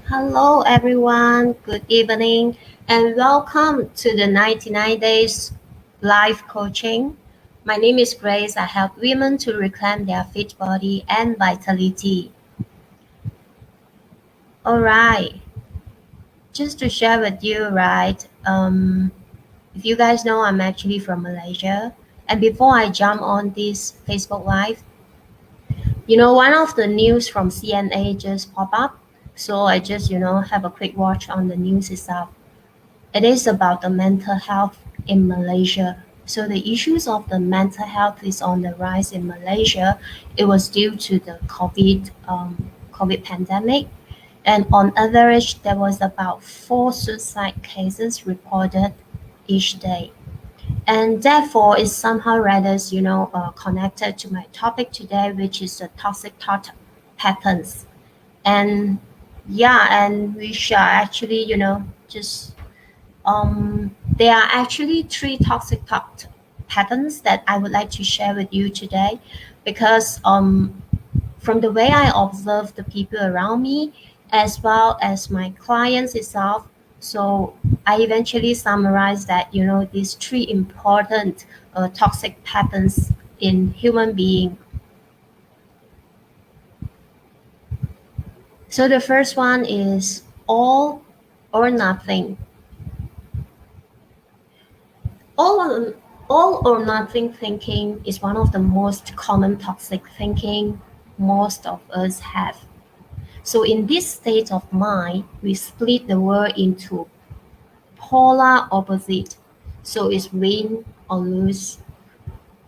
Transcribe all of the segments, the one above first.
Hello, everyone. Good evening, and welcome to the 99 Days Life Coaching. My name is Grace. I help women to reclaim their fit body and vitality. All right, just to share with you, right? If you guys know, I'm actually from Malaysia. And before I jump on this Facebook Live, one of the news from CNA just pop up. So I just, have a quick watch on the news itself. It is about the mental health in Malaysia. So the issues of the mental health is on the rise in Malaysia. It was due to the COVID pandemic, and on average, there was about 4 suicide cases reported each day. And therefore, it's somehow rather, connected to my topic today, which is the toxic thought patterns. And yeah, and we shall actually, just there are actually three toxic thought patterns that I would like to share with you today because from the way I observe the people around me as well as my clients itself, so I eventually summarize that, these three important toxic patterns in human being. So the first one is all or nothing. All, all or nothing thinking is one of the most common toxic thinking most of us have. So in this state of mind, we split the world into polar opposite. So it's win or lose,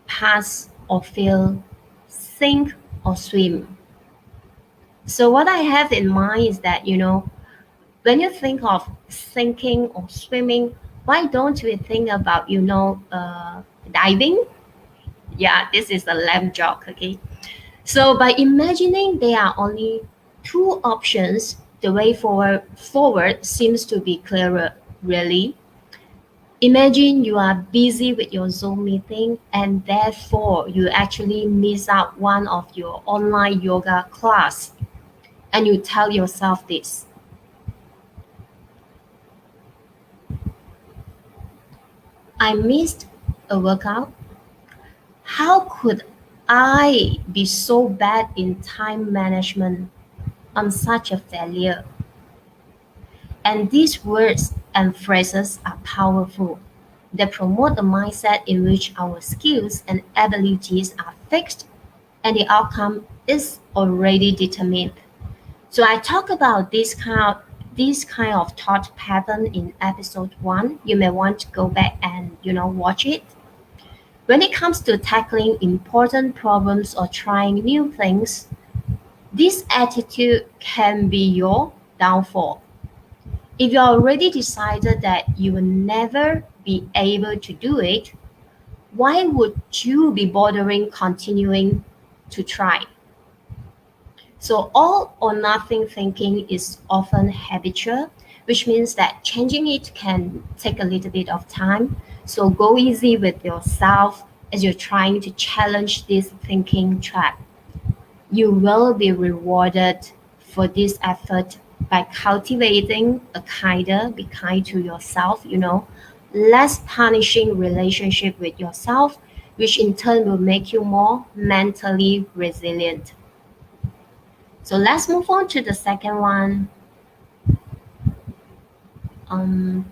pass or fail, sink or swim. So what I have in mind is that, when you think of sinking or swimming, why don't we think about, diving? Yeah, this is a lame joke, okay? So by imagining there are only two options, the way forward seems to be clearer, really. Imagine you are busy with your Zoom meeting and therefore you actually miss out one of your online yoga class and you tell yourself this. I missed a workout. How could I be so bad in time management? I'm such a failure. And these words and phrases are powerful. They promote a mindset in which our skills and abilities are fixed and the outcome is already determined. So I talk about this kind of thought pattern in episode 1. You may want to go back and watch it. When it comes to tackling important problems or trying new things, this attitude can be your downfall. If you already decided that you will never be able to do it, why would you be bothering continuing to try? So all or nothing thinking is often habitual, which means that changing it can take a little bit of time. So go easy with yourself as you're trying to challenge this thinking trap. You will be rewarded for this effort by cultivating be kind to yourself, less punishing relationship with yourself, which in turn will make you more mentally resilient. So let's move on to the second one.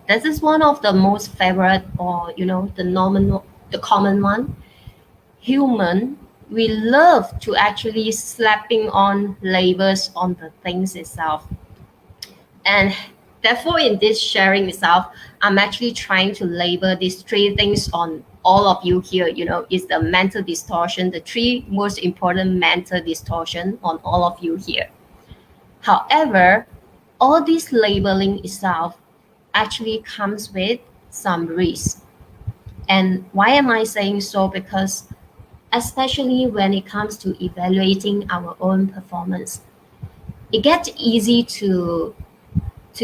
This is one of the most favorite or the common one. Human, we love to actually slapping on labels on the things itself. And therefore in this sharing itself, I'm actually trying to label these three things on all of you here, is the mental distortion, the three most important mental distortion on all of you here. However, all this labeling itself actually comes with some risk. And why am I saying so? Because especially when it comes to evaluating our own performance, it gets easy to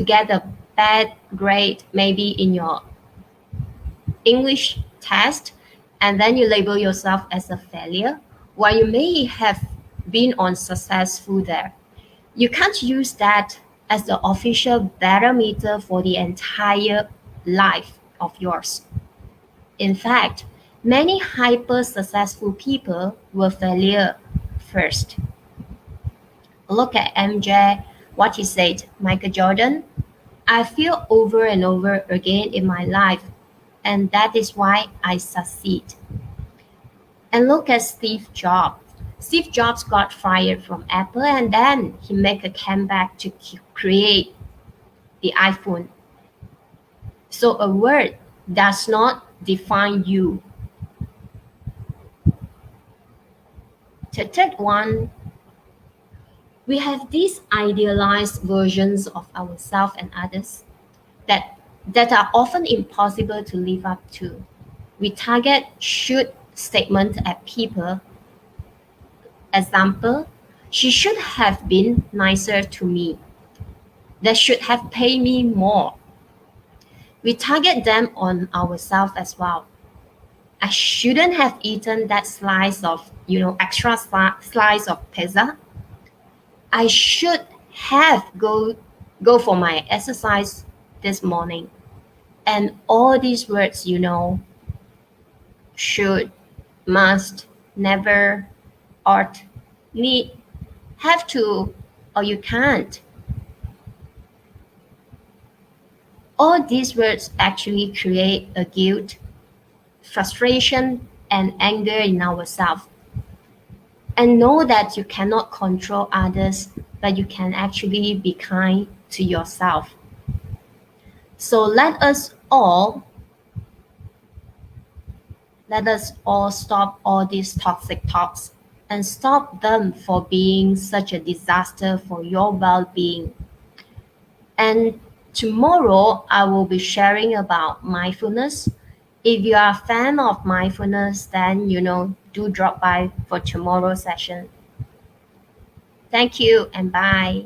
get a bad grade maybe in your English test, and then you label yourself as a failure, while you may have been unsuccessful there. You can't use that as the official barometer for the entire life of yours. In fact, many hyper successful people were failure first. Look at MJ, what he said, Michael Jordan. I feel over and over again in my life, and that is why I succeed. And look at Steve Jobs. Steve Jobs got fired from Apple and then he made a comeback to create the iPhone. So a word does not define you. The third one, we have these idealized versions of ourselves and others that are often impossible to live up to. We target should statement at people. Example, she should have been nicer to me. They should have paid me more. We target them on ourselves as well. I shouldn't have eaten that slice of, extra slice of pizza. I should have go for my exercise this morning. And all these words, should, must, never, ought, need, have to, or you can't. All these words actually create a guilt, frustration, and anger in ourselves. And know that you cannot control others, but you can actually be kind to yourself. So let us all stop all these toxic talks and stop them for being such a disaster for your well-being. And tomorrow I will be sharing about mindfulness. If you are a fan of mindfulness, then do drop by for tomorrow's session. Thank you and bye.